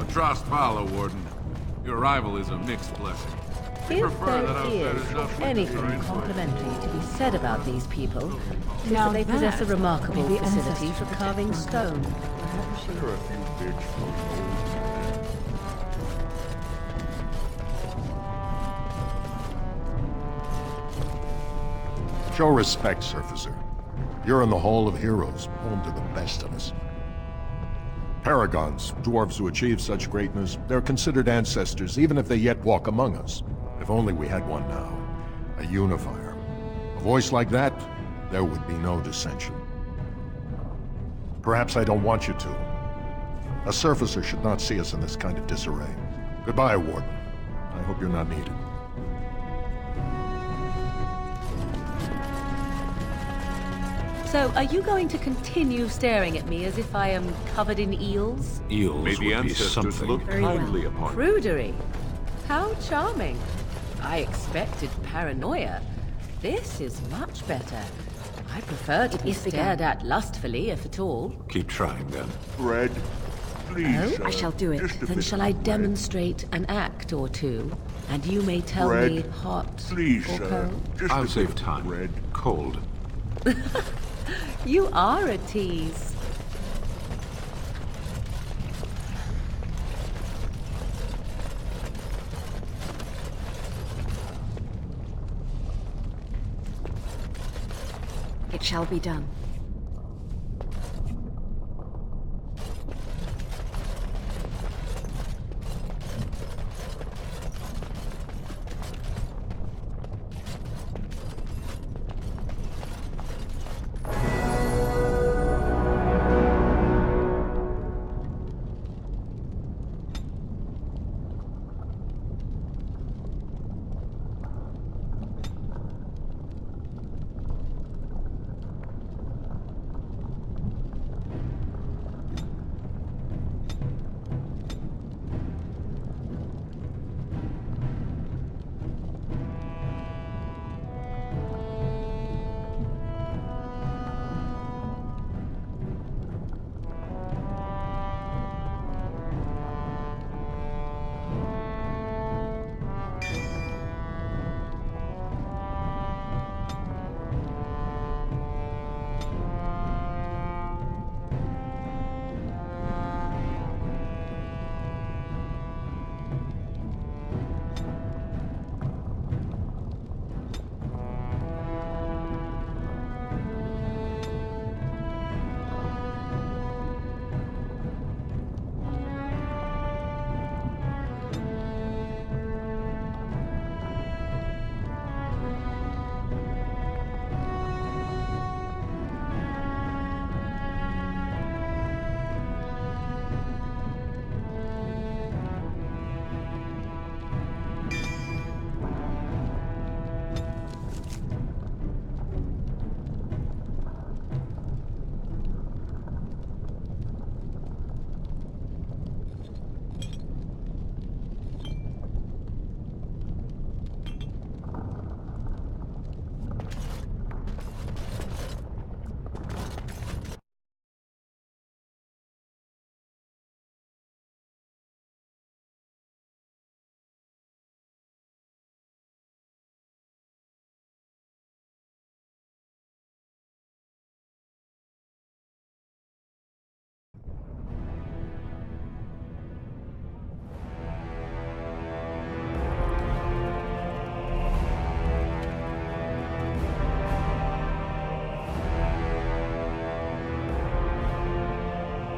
Trost follow, Warden. Your arrival is a mixed blessing. If there is anything complimentary to be said about these people, it is that they possess a remarkable facility for carving stone. Show respect, Surfacer. You're in the Hall of Heroes, home to the best of us. Paragons, dwarves who achieve such greatness, they're considered ancestors even if they yet walk among us. If only we had one now. A unifier. A voice like that, there would be no dissension. Perhaps I don't want you to. A Surfacer should not see us in this kind of disarray. Goodbye, Warden. I hope you're not needed. So, are you going to continue staring at me as if I am covered in eels? Eels May the would be ancestors something. look Very kindly well. upon you. Prudery. How charming. I expected paranoia. This is much better. I prefer to be stared at lustfully, if at all. Keep trying, then. Bread, please. Oh, I shall do it. Just a Then bit shall of I bread. demonstrate an act or two? And you may tell Bread. me hot Please, or sir. cold? Just I'll a save bit of time. bread. Cold. You are a tease. It shall be done.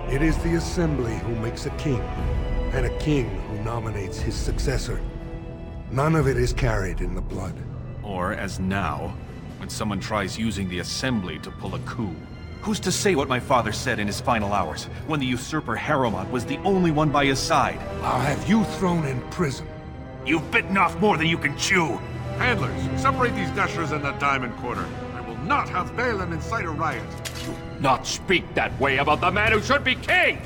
It is the Assembly who makes a king, and a king who nominates his successor. None of it is carried in the blood. Or, as now, when someone tries using the Assembly to pull a coup. Who's to say what my father said in his final hours, when the usurper Harrowmont was the only one by his side? I'll have you thrown in prison. You've bitten off more than you can chew! Handlers, separate these dashers in the diamond quarter. I will not have Balin incite a riot. Not speak that way about the man who should be king!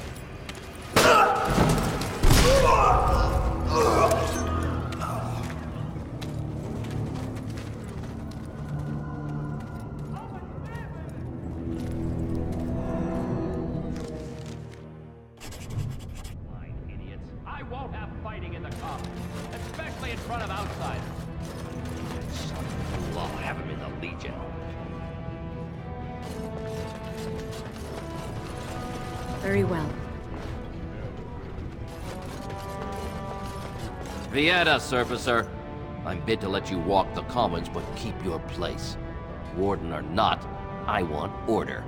fighting in the commons, especially in front of outsiders. I'll have him in the Legion. Very well. Vieta, Surfacer. I'm bid to let you walk the commons, but keep your place. Warden or not, I want order.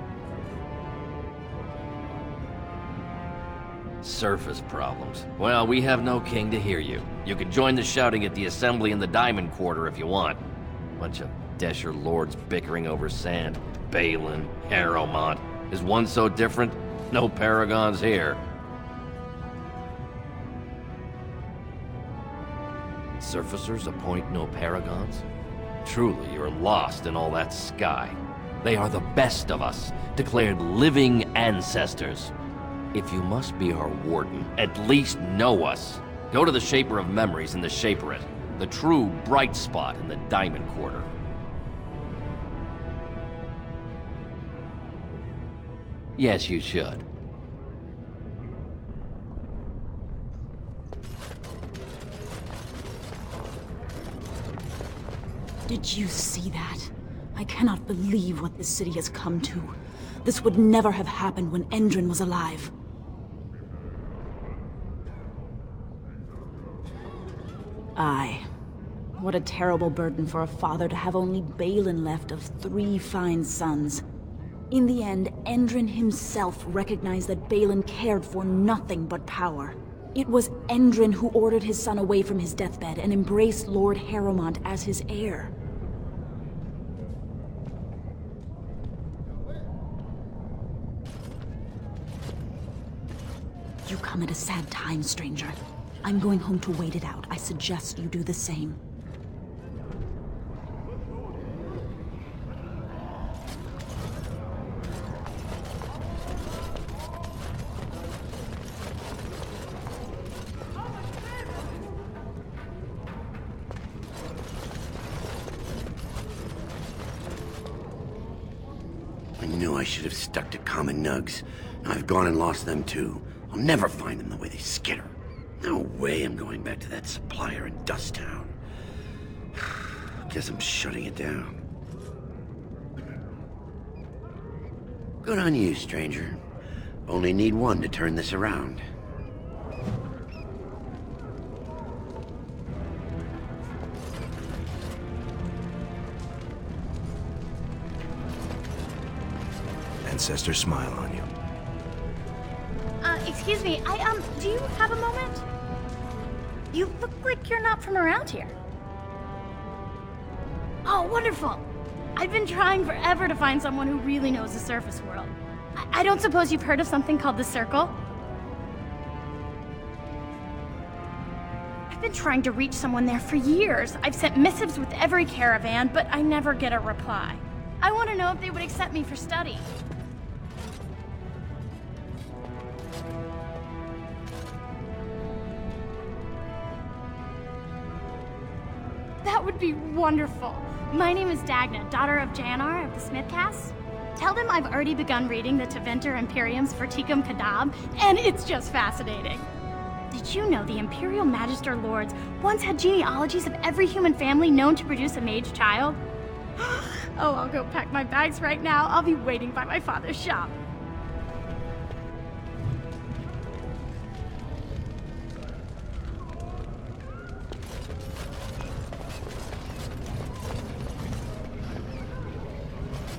Surface problems. Well, we have no king to hear you. You can join the shouting at the Assembly in the Diamond Quarter if you want. Bunch of Desher lords bickering over sand. Balin, Harrowmont. Is one so different? No paragons here. Surfacers appoint no paragons? Truly, you're lost in all that sky. They are the best of us, declared living ancestors. If you must be our warden, at least know us. Go to the Shaper of Memories in the Shaperate, the true bright spot in the Diamond Quarter. Yes, you should. Did you see that? I cannot believe what this city has come to. This would never have happened when Endrin was alive. Aye. What a terrible burden for a father to have only Balin left of 3 fine sons. In the end, Endrin himself recognized that Balin cared for nothing but power. It was Endrin who ordered his son away from his deathbed and embraced Lord Harrowmont as his heir. You come at a sad time, stranger. I'm going home to wait it out. I suggest you do the same. I knew I should have stuck to common nugs. I've gone and lost them too. I'll never find them the way they skitter. No way I'm going back to that supplier in Dust Town. Guess I'm shutting it down. Good on you, stranger. Only need one to turn this around. Ancestors smile on you. Excuse me, do you have a moment? You look like you're not from around here. Oh, wonderful. I've been trying forever to find someone who really knows the surface world. I don't suppose you've heard of something called the Circle? I've been trying to reach someone there for years. I've sent missives with every caravan, but I never get a reply. I want to know if they would accept me for study. That would be wonderful. My name is Dagna, daughter of Janar of the Smithcast. Tell them I've already begun reading the Tevinter Imperium's Verticum Kadab, and it's just fascinating. Did you know the Imperial Magister Lords once had genealogies of every human family known to produce a mage child? Oh, I'll go pack my bags right now. I'll be waiting by my father's shop.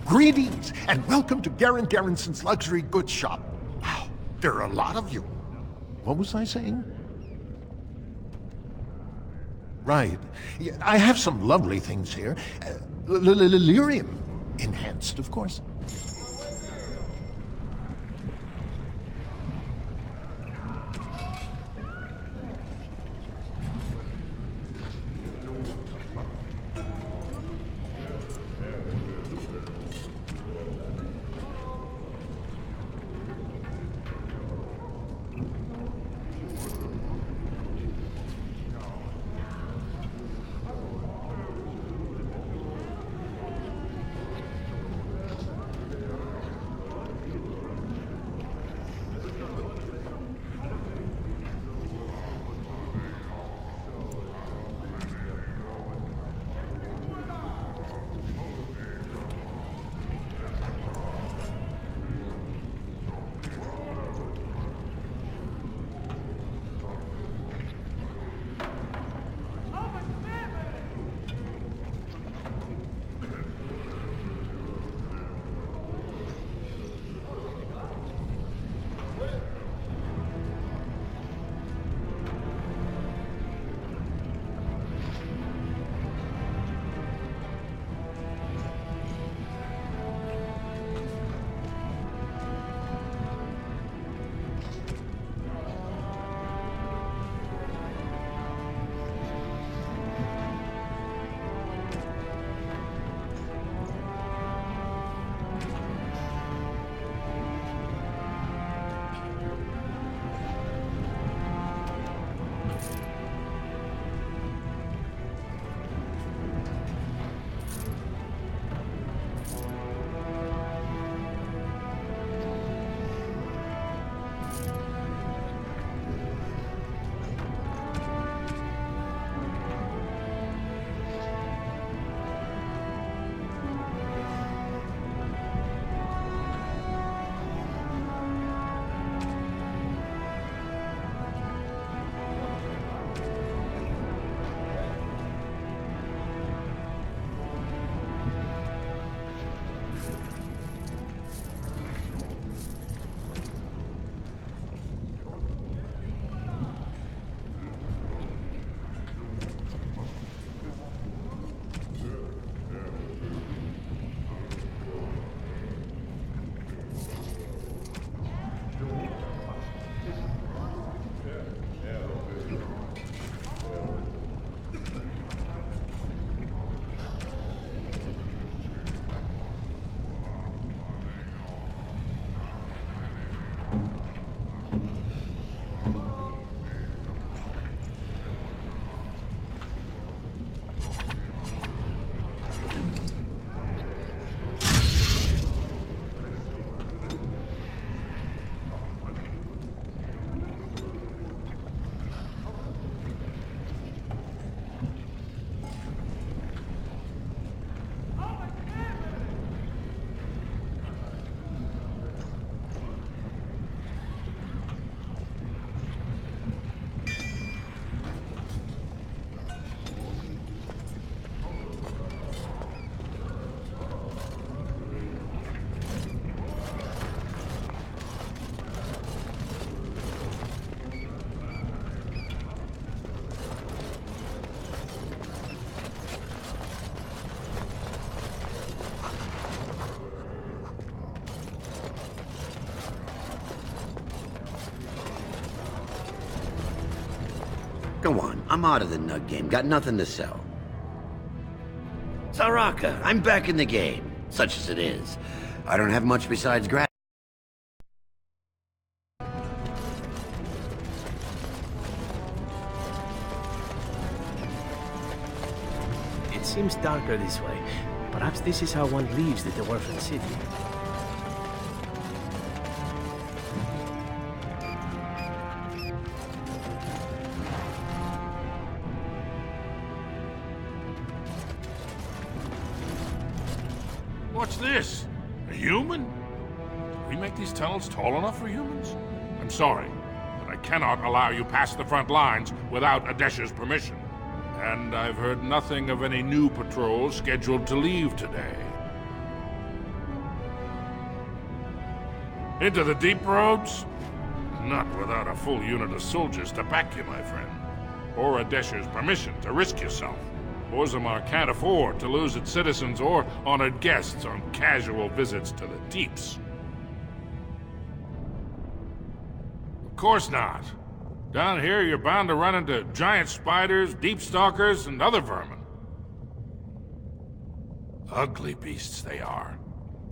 Greetings, and welcome to Garen Garrison's luxury goods shop. Wow, there are a lot of you. What was I saying? Right. Yeah, I have some lovely things here. Lyrium. Enhanced, of course. Go on, I'm out of the Nug game. Got nothing to sell. Saraka, I'm back in the game. Such as it is. I don't have much besides gratitude. It seems darker this way. Perhaps this is how one leaves the Dwarven city. What's this? A human? Did we make these tunnels tall enough for humans? I'm sorry, but I cannot allow you past the front lines without Adesh's permission. And I've heard nothing of any new patrols scheduled to leave today. Into the deep roads? Not without a full unit of soldiers to back you, my friend. Or Adesh's permission to risk yourself. Orzammar can't afford to lose its citizens or honored guests on casual visits to the deeps. Of course not. Down here, you're bound to run into giant spiders, deep stalkers, and other vermin. Ugly beasts they are.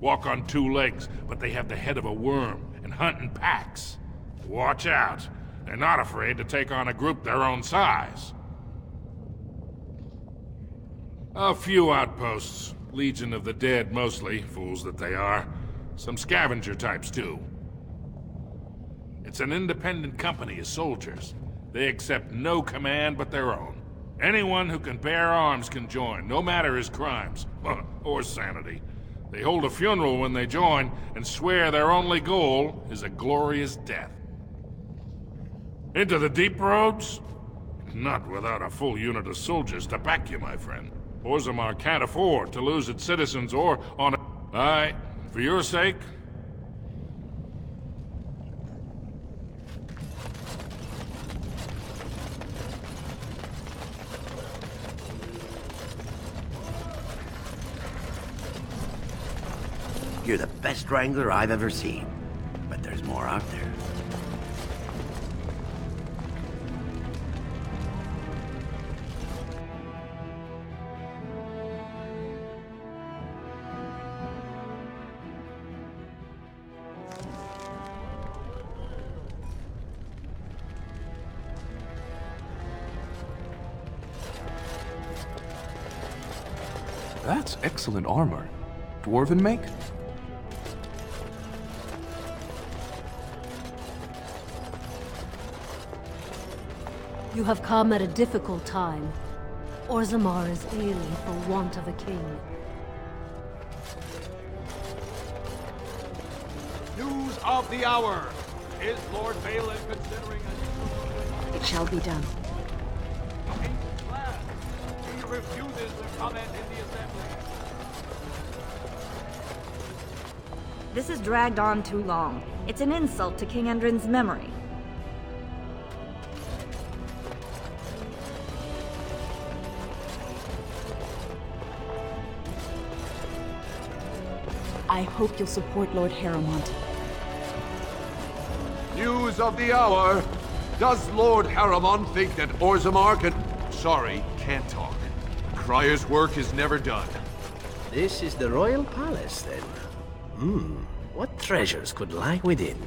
Walk on two legs, but they have the head of a worm and hunt in packs. Watch out. They're not afraid to take on a group their own size. A few outposts. Legion of the Dead, mostly. Fools that they are. Some scavenger types, too. It's an independent company of soldiers. They accept no command but their own. Anyone who can bear arms can join, no matter his crimes. Or sanity. They hold a funeral when they join, and swear their only goal is a glorious death. Into the deep roads? Not without a full unit of soldiers to back you, my friend. Orzammar can't afford to lose its citizens or on a... Aye, for your sake. You're the best wrangler I've ever seen. But there's more out there. That's excellent armor. Dwarven make? You have come at a difficult time. Orzammar is ailing for want of a king. News of the hour! Is Lord Balin considering a... It shall be done. He refuses to comment in the assembly. This has dragged on too long. It's an insult to King Endrin's memory. I hope you'll support Lord Harrowmont. News of the hour! Does Lord Harrowmont think that Orzammar can... Sorry, can't talk. Crier's work is never done. This is the royal palace, then. What treasures could lie within?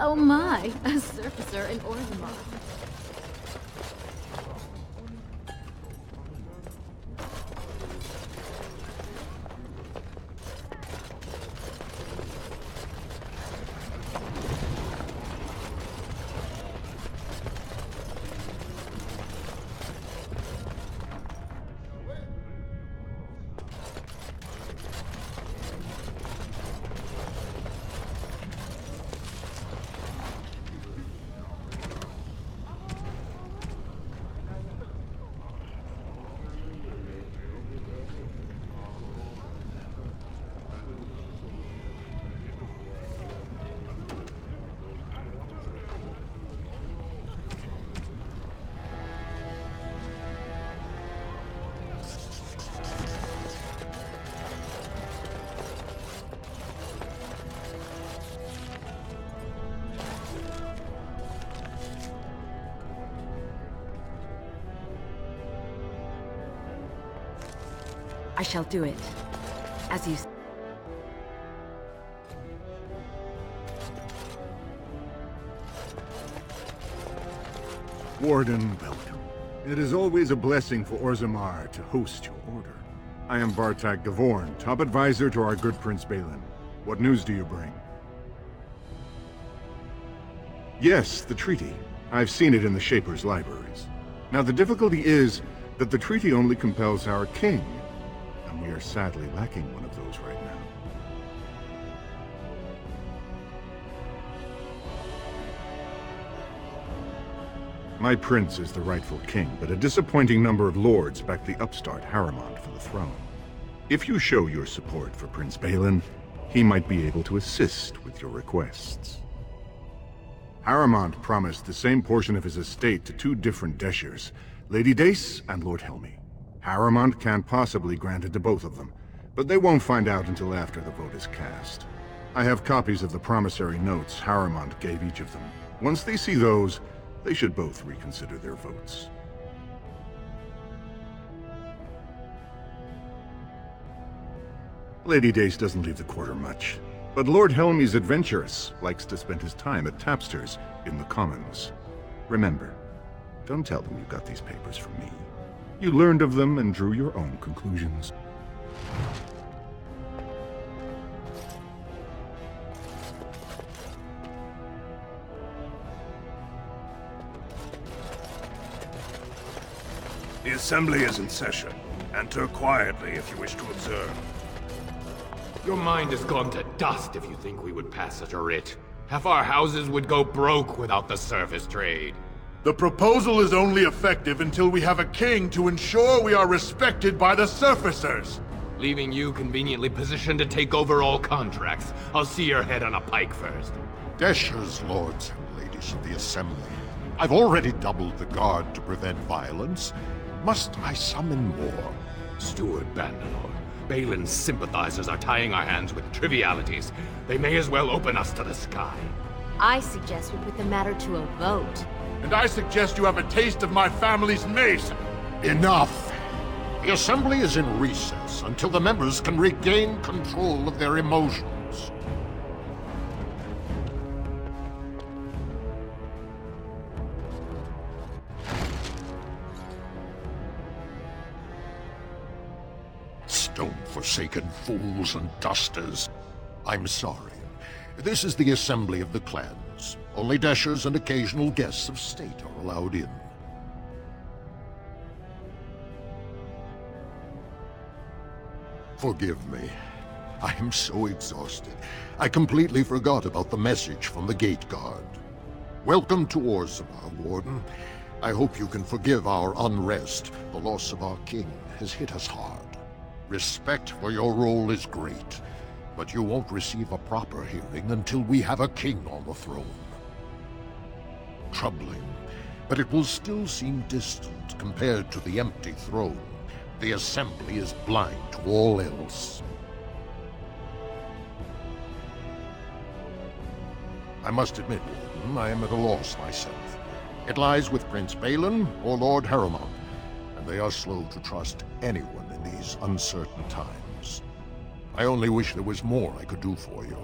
Oh my, a surfacer in Orzammar. I shall do it. As you say. Warden, welcome. It is always a blessing for Orzammar to host your order. I am Bartak Gavorn, top advisor to our good Prince Balin. What news do you bring? Yes, the treaty. I've seen it in the Shaper's libraries. Now the difficulty is that the treaty only compels our king, and we are sadly lacking one of those right now. My prince is the rightful king, but a disappointing number of lords back the upstart Harrowmont for the throne. If you show your support for Prince Balin, he might be able to assist with your requests. Harrowmont promised the same portion of his estate to two different Deshers, Lady Dace and Lord Helmy. Harrowmont can't possibly grant it to both of them, but they won't find out until after the vote is cast. I have copies of the promissory notes Harrowmont gave each of them. Once they see those, they should both reconsider their votes. Lady Dace doesn't leave the quarter much, but Lord Helmy's adventurous, likes to spend his time at Tapster's in the Commons. Remember, don't tell them you got these papers from me. You learned of them and drew your own conclusions. The Assembly is in session. Enter quietly if you wish to observe. Your mind has gone to dust if you think we would pass such a writ. Half our houses would go broke without the service trade. The proposal is only effective until we have a king to ensure we are respected by the surfacers. Leaving you conveniently positioned to take over all contracts. I'll see your head on a pike first. Deshers, lords and ladies of the Assembly. I've already doubled the guard to prevent violence. Must I summon more? Steward Bandalore, Balin's sympathizers are tying our hands with trivialities. They may as well open us to the sky. I suggest we put the matter to a vote. And I suggest you have a taste of my family's mace. Enough! The Assembly is in recess until the members can regain control of their emotions. Stone-forsaken fools and dusters. I'm sorry. This is the Assembly of the Clans. Only Deshers and occasional guests of state are allowed in. Forgive me. I am so exhausted. I completely forgot about the message from the Gate Guard. Welcome to Orzammar, Warden. I hope you can forgive our unrest. The loss of our king has hit us hard. Respect for your role is great, but you won't receive a proper hearing until we have a king on the throne. Troubling, but it will still seem distant compared to the empty throne. The Assembly is blind to all else. I must admit, Warden, I am at a loss myself. It lies with Prince Balin or Lord Harrowmont, and they are slow to trust anyone in these uncertain times. I only wish there was more I could do for you.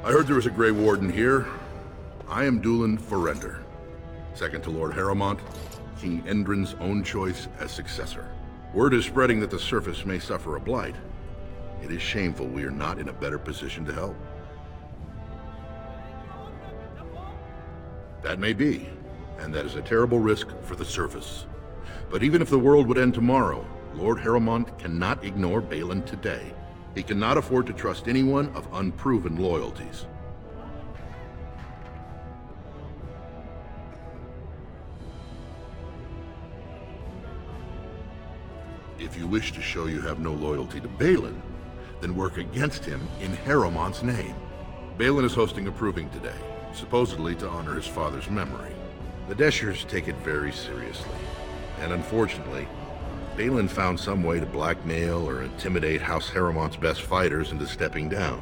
I heard there was a Grey Warden here. I am Dulin Forrender, second to Lord Harrowmont, King Endrin's own choice as successor. Word is spreading that the surface may suffer a blight. It is shameful we are not in a better position to help. That may be, and that is a terrible risk for the surface. But even if the world would end tomorrow, Lord Harrowmont cannot ignore Balin today. He cannot afford to trust anyone of unproven loyalties. If you wish to show you have no loyalty to Balin, then work against him in Harrowmont's name. Balin is hosting a proving today, supposedly to honor his father's memory. The Deshers take it very seriously, and unfortunately, Balin found some way to blackmail or intimidate House Harrowmont's best fighters into stepping down.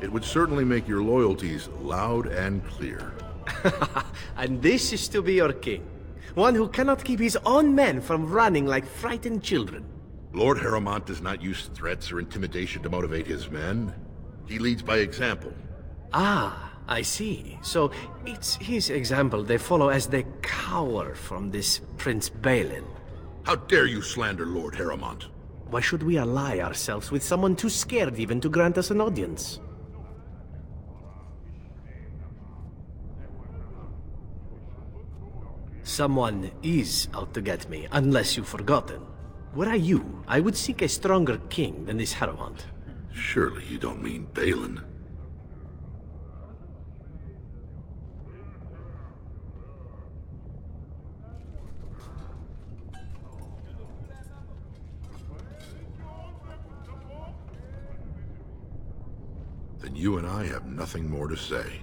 It would certainly make your loyalties loud and clear. And this is to be your king. One who cannot keep his own men from running like frightened children. Lord Harrowmont does not use threats or intimidation to motivate his men. He leads by example. Ah, I see. So it's his example they follow as they cower from this Prince Balin. How dare you slander Lord Harrowmont? Why should we ally ourselves with someone too scared even to grant us an audience? Someone is out to get me, unless you've forgotten. Were I you, I would seek a stronger king than this Harrowmont. Surely you don't mean Balin. Then you and I have nothing more to say.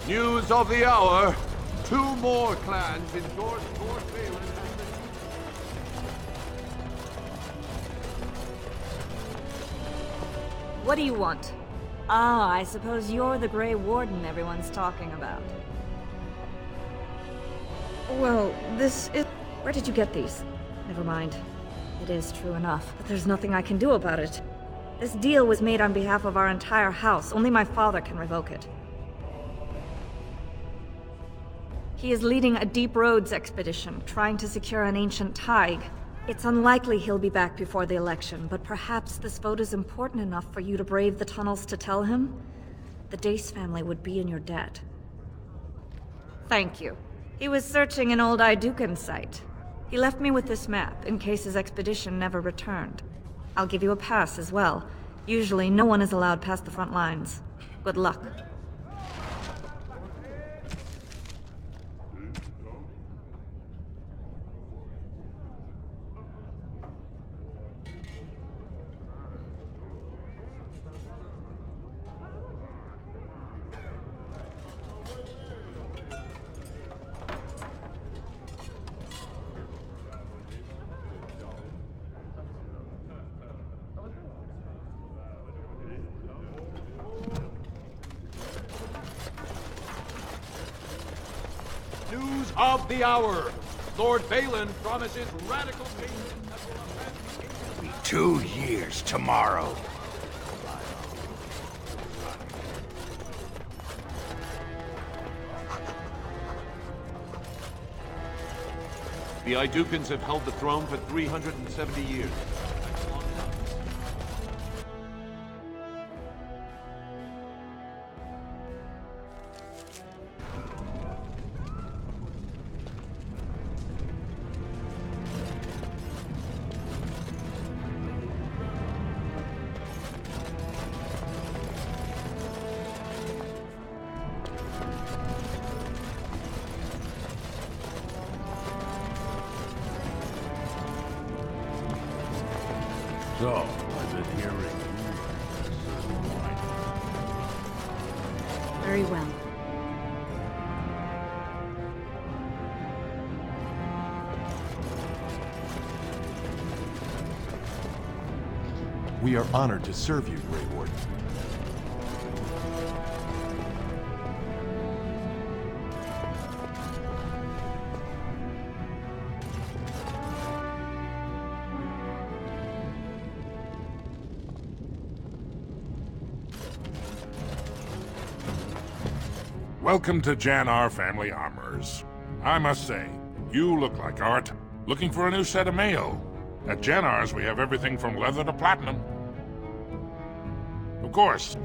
News of the hour. 2 more clans endorse Lord Balin as the... What do you want? Ah, I suppose you're the Grey Warden everyone's talking about. Well, this is... Where did you get these? Never mind. It is true enough, but there's nothing I can do about it. This deal was made on behalf of our entire house. Only my father can revoke it. He is leading a Deep Roads expedition, trying to secure an ancient thaig. It's unlikely he'll be back before the election, but perhaps this vote is important enough for you to brave the tunnels to tell him? The Dace family would be in your debt. Thank you. He was searching an old Idukan site. He left me with this map, in case his expedition never returned. I'll give you a pass as well. Usually, no one is allowed past the front lines. Good luck. News of the hour. Lord Balin promises radical changes that will affect... Be 2 years tomorrow. The Idukans have held the throne for 370 years. So, I've been hearing Very well. We are honored to serve you, Grey Warden. Welcome to Jannar Family Armorers. I must say, you look like art. Looking for a new set of mail. At Jannar's, we have everything from leather to platinum. Of course,